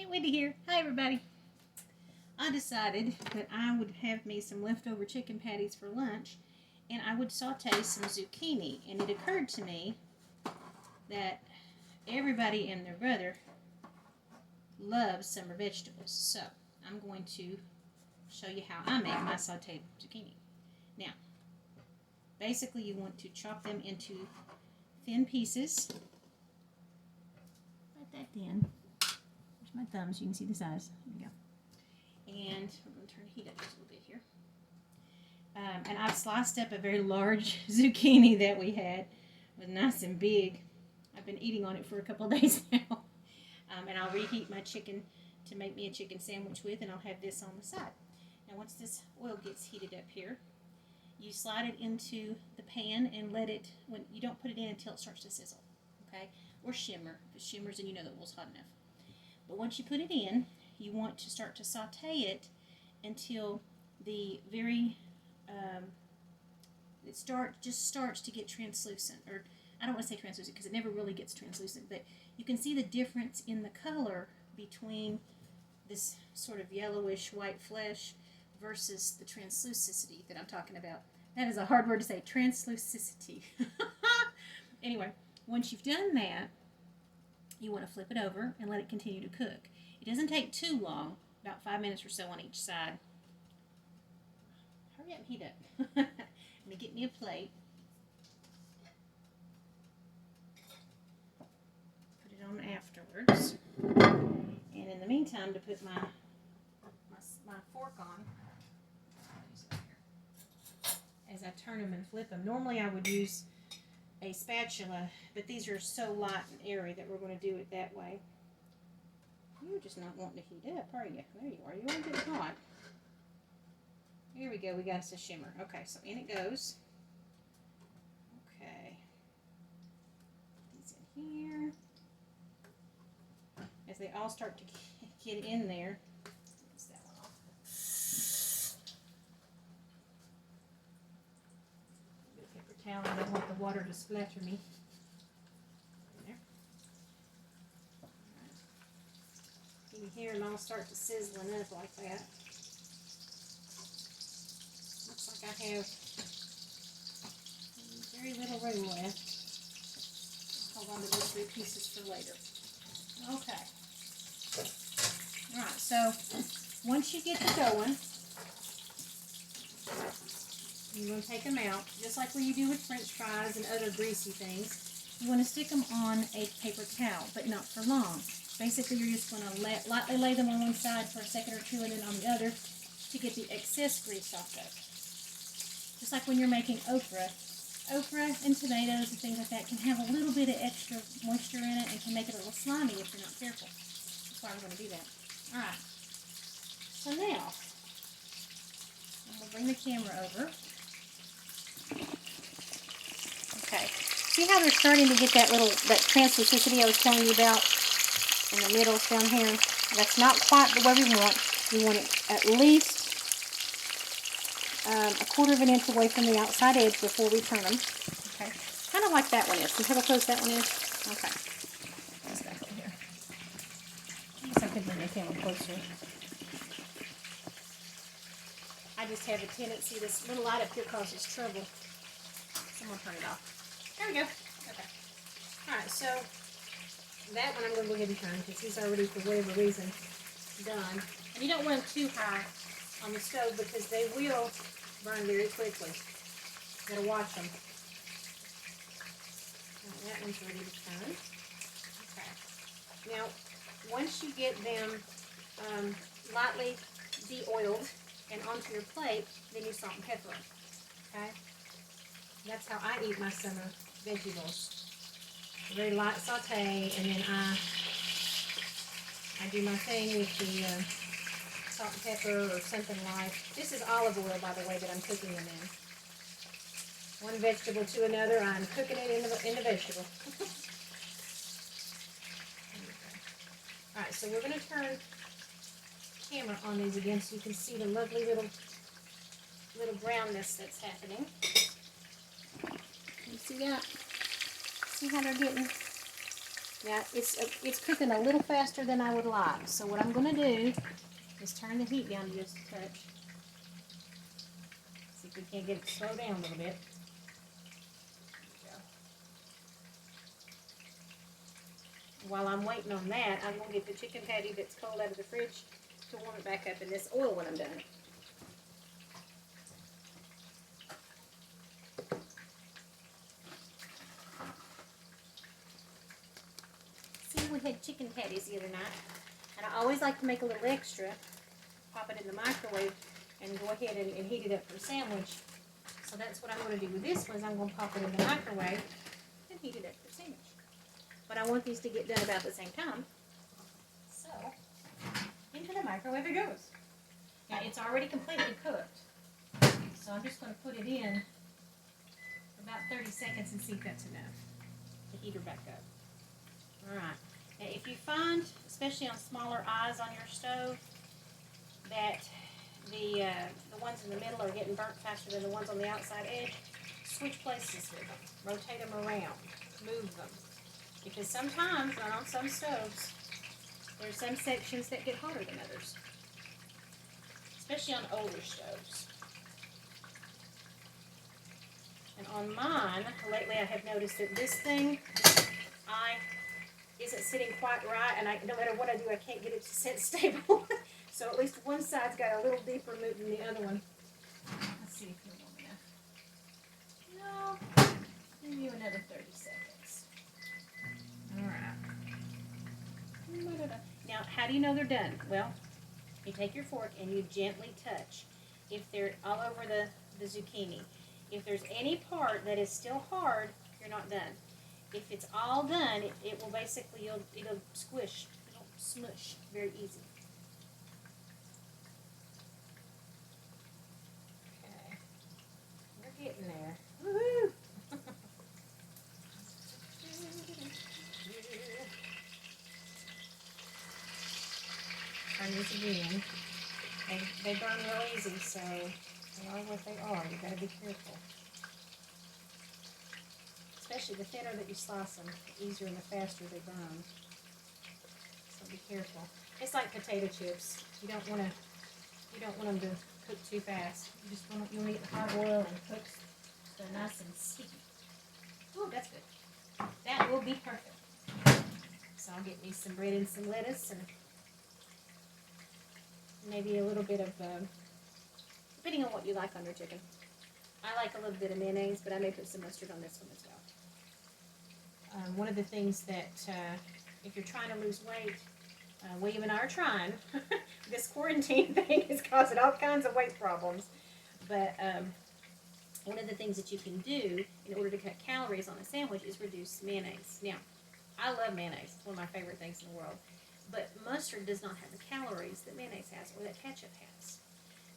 Aunt Wendy here. Hi, everybody. I decided that I would have me some leftover chicken patties for lunch, and I would saute some zucchini. And it occurred to me that everybody and their brother loves summer vegetables. So I'm going to show you how I make my sauteed zucchini. Now, basically you want to chop them into thin pieces. Like that thin. There's my thumb so you can see the size. There we go. And I'm going to turn the heat up just a little bit here. And I've sliced up a very large zucchini that we had. It was nice and big. I've been eating on it for a couple of days now. And I'll reheat my chicken to make me a chicken sandwich with, and I'll have this on the side. Now once this oil gets heated up here, you slide it into the pan and let it, when you don't put it in until it starts to sizzle, okay? Or shimmer. If it shimmers, then you know the oil's hot enough. But once you put it in, you want to start to saute it until the very, just starts to get translucent. Or I don't want to say translucent because it never really gets translucent, but you can see the difference in the color between this sort of yellowish white flesh versus the translucicity that I'm talking about. That is a hard word to say, translucicity. Anyway, once you've done that, you want to flip it over and let it continue to cook. It doesn't take too long, about 5 minutes or so on each side. Hurry up and heat up. Let me get me a plate. Put it on afterwards. And in the meantime, to put my fork on, as I turn them and flip them. Normally I would use a spatula, but these are so light and airy that we're going to do it that way. You're just not wanting to heat up, are you? There you are. You want to get hot. Here we go. We got us a shimmer. Okay, so in it goes. Okay. These in here. As they all start to get in there. Rinse that one off. A bit of paper towel. I don't want the water to splatter me. You can hear them all start to sizzling up like that. Looks like I have very little room left. Hold on to those 3 pieces for later. Okay. Alright, so once you get them going, you're going to take them out, just like what you do with French fries and other greasy things. You want to stick them on a paper towel, but not for long. Basically, you're just going to lightly lay them on one side for a second or two and then on the other to get the excess grease off of. Just like when you're making okra. Okra and tomatoes and things like that can have a little bit of extra moisture in it and can make it a little slimy if you're not careful. That's why we're going to do that. Alright. So now, I'm going to bring the camera over. Okay. See how they're starting to get that translucicity I was telling you about? In the middle down here. That's not quite the way we want. We want it at least a quarter of an inch away from the outside edge before we turn them. Okay. Kind of like that one is. See how close that one is? Okay. Let's back over here. I guess I could bring the camera closer. I just have a tendency, this little light up here causes trouble. Someone turn it off. There we go. Okay. Alright, so that one I'm going to go ahead and turn because he's already, for whatever reason, done. And you don't want them too high on the stove because they will burn very quickly. You got to watch them. Now, that one's ready to turn. Okay. Now, once you get them lightly de-oiled and onto your plate, then you salt and pepper them. Okay? That's how I eat my summer vegetables. Very light saute, and then I do my thing with the salt and pepper or something like. This is olive oil, by the way, that I'm cooking them in. One vegetable to another, I'm cooking it in the vegetable. Alright, so we're going to turn the camera on these again so you can see the lovely little brownness that's happening. Can you see that? See how they're getting Now, it's cooking a little faster than I would like. So what I'm going to do is turn the heat down just a touch. See if we can't get it to slow down a little bit. While I'm waiting on that, I'm going to get the chicken patty that's cold out of the fridge to warm it back up in this oil when I'm done. See, we had chicken patties the other night, and I always like to make a little extra, pop it in the microwave, and go ahead and heat it up for a sandwich. So that's what I'm going to do with this one, is I'm going to pop it in the microwave and heat it up for a sandwich. But I want these to get done about the same time. So, into the microwave it goes. Now, it's already completely cooked. So I'm just going to put it in for about 30 seconds and see if that's enough to heat her back up. Alright. Now, if you find, especially on smaller eyes on your stove, that the ones in the middle are getting burnt faster than the ones on the outside edge, switch places with them. Rotate them around. Move them. Because sometimes, not on some stoves, there's some sections that get hotter than others. Especially on older stoves. And on mine, lately I have noticed that this thing, this eye, isn't sitting quite right, and no matter what I do, I can't get it to sit stable. So at least one side's got a little deeper move than the other one. Let's see if you're warm enough. No, give you another 30 seconds. Alright. Now, how do you know they're done? Well, you take your fork and you gently touch. If they're all over the zucchini. If there's any part that is still hard, you're not done. If it's all done, it will basically, it'll squish, it'll smush very easy. Okay, we're getting there. Woohoo! Turn these again. They burn real easy, so they are what they are. You gotta be careful. Especially the thinner that you slice them, the easier and the faster they burn. So be careful. It's like potato chips. You don't want them to cook too fast. You just want to eat hot oil and cook so they're nice and sticky. Oh, that's good. That will be perfect. So I'll get me some bread and some lettuce and maybe a little bit of, depending on what you like on your chicken. I like a little bit of mayonnaise, but I may put some mustard on this one as well. One of the things that, if you're trying to lose weight, William and I are trying. This quarantine thing is causing all kinds of weight problems. But one of the things that you can do in order to cut calories on a sandwich is reduce mayonnaise. Now, I love mayonnaise. It's one of my favorite things in the world. But mustard does not have the calories that mayonnaise has or that ketchup has.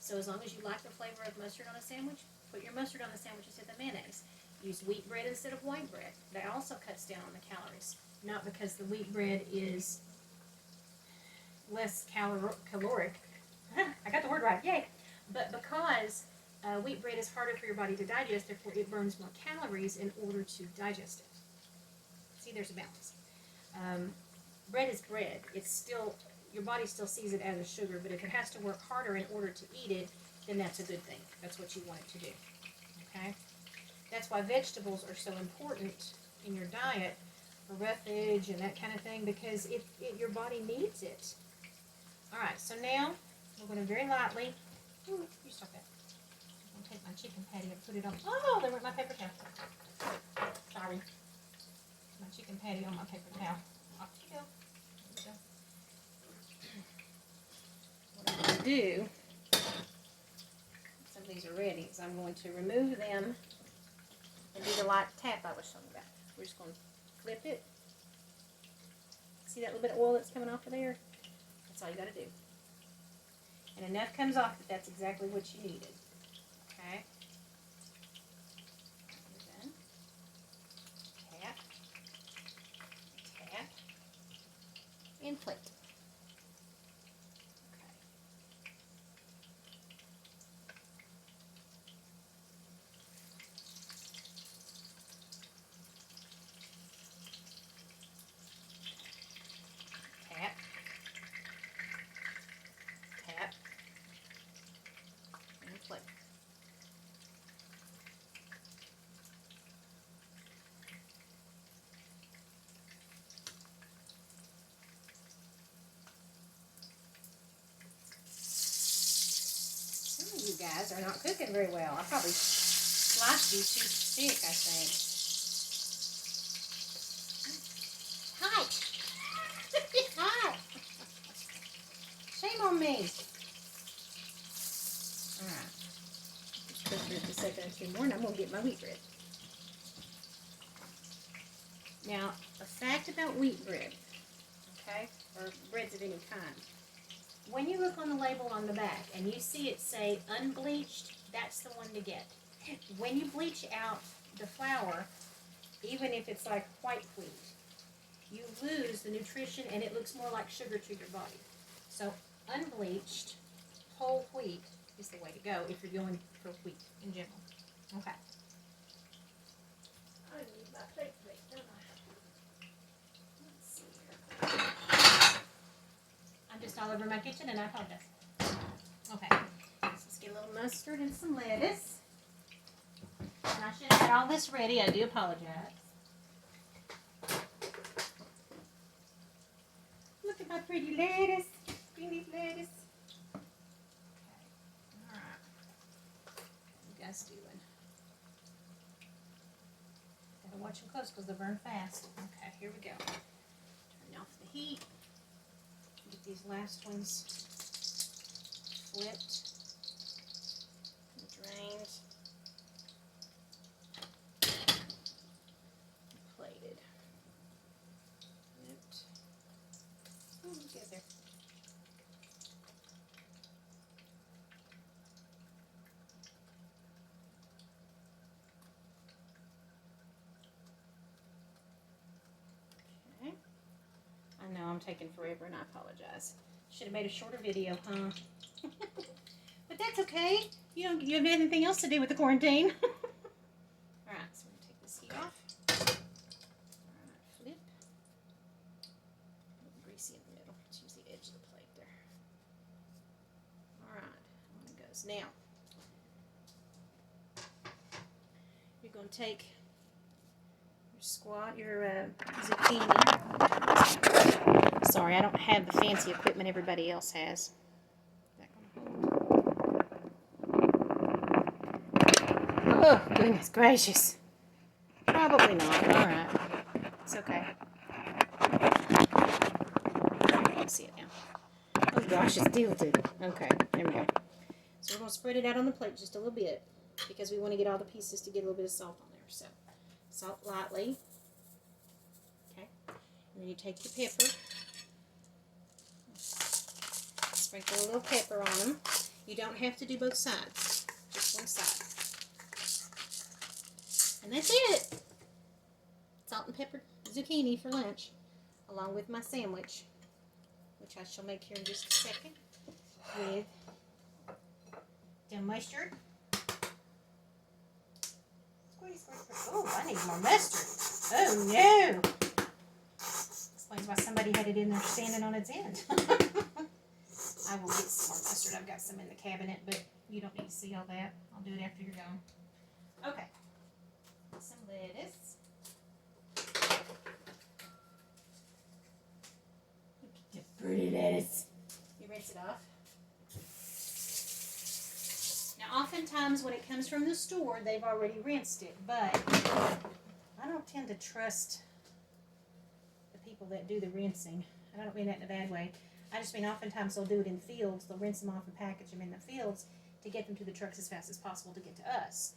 So as long as you like the flavor of mustard on a sandwich, put your mustard on the sandwich instead of mayonnaise. Use wheat bread instead of white bread. That also cuts down on the calories. Not because the wheat bread is less caloric. I got the word right, yay! But because wheat bread is harder for your body to digest, therefore it burns more calories in order to digest it. See, there's a balance. Bread is bread. It's still, your body still sees it as a sugar, but if it has to work harder in order to eat it, then that's a good thing. That's what you want it to do. Okay? That's why vegetables are so important in your diet for roughage and that kind of thing, because your body needs it. Alright, so now we're going to very lightly, you stop that. I'm going to take my chicken patty and put it on, oh, there went my paper towel. Sorry. My chicken patty on my paper towel. Off you go. There we go. What I'm going to do, some of these are ready, is I'm going to remove them and do the light tap I was showing you about. We're just going to flip it. See that little bit of oil that's coming off of there? That's all you got to do. And enough comes off that that's exactly what you needed. Okay? We're done. Tap. Tap. And plate. guys are not cooking very well. I probably sliced you too thick, I think. Hot. It's hot. Shame on me. Alright. Just cook this a second or two more, and I'm going to get my wheat bread. Now, a fact about wheat bread, okay, or breads of any kind. When you look on the label on the back and you see it say unbleached, that's the one to get. When you bleach out the flour, even if it's like white wheat, you lose the nutrition and it looks more like sugar to your body. So unbleached whole wheat is the way to go if you're going for wheat in general. Okay. I need my plate, don't I? Let's see here. I'm just all over my kitchen and I apologize. Okay. Let's get a little mustard and some lettuce. And I should have had all this ready. I do apologize. Look at my pretty lettuce. Pretty lettuce. Okay. Alright. What you guys doing? Gotta watch them close because they burn fast. Okay, here we go. Turn off the heat. Get these last ones flipped and drained. Plated. Flipped. Oh, get there. Okay. I know I'm taking forever and I apologize. Should have made a shorter video, huh? But that's okay. You have anything else to do with the quarantine. Alright, so we're going to take this heat off. Alright, flip. A little greasy in the middle. Let's use the edge of the plate there. Alright, on it goes. Now, you're going to take your zucchini. Sorry, I don't have the fancy equipment everybody else has. Oh, goodness gracious. Probably not. Alright. It's okay. I see it now. Oh gosh, it's tilted. Okay, there we go. So we're going to spread it out on the plate just a little bit because we want to get all the pieces to get a little bit of salt on there. So, salt lightly. Okay. And then you take your pepper. Sprinkle a little pepper on them. You don't have to do both sides, just one side. And that's it. Salt and pepper zucchini for lunch, along with my sandwich, which I shall make here in just a second, with the mustard. Oh, I need more mustard. Oh no! Explains why somebody had it in there standing on its end. I will get some more mustard. I've got some in the cabinet, but you don't need to see all that. I'll do it after you're gone. Okay. Some lettuce. Look at the pretty lettuce. You rinse it off. Now, oftentimes when it comes from the store, they've already rinsed it, but I don't tend to trust the people that do the rinsing. I don't mean that in a bad way. I just mean oftentimes they'll do it in fields. They'll rinse them off and package them in the fields to get them to the trucks as fast as possible to get to us.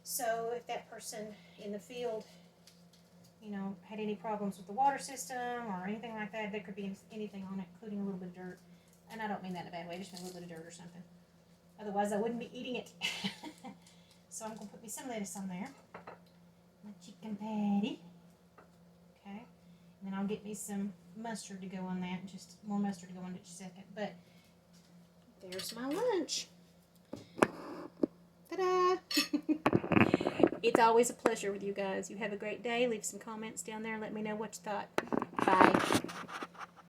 So if that person in the field, had any problems with the water system or anything like that, there could be anything on it, including a little bit of dirt. And I don't mean that in a bad way, I just mean a little bit of dirt or something. Otherwise, I wouldn't be eating it. So I'm going to put me some lettuce on there. My chicken patty. Okay. And then I'll get me some mustard to go on that. Just more mustard to go on in just a second. But there's my lunch. Ta-da! It's always a pleasure with you guys. You have a great day. Leave some comments down there and let me know what you thought. Bye.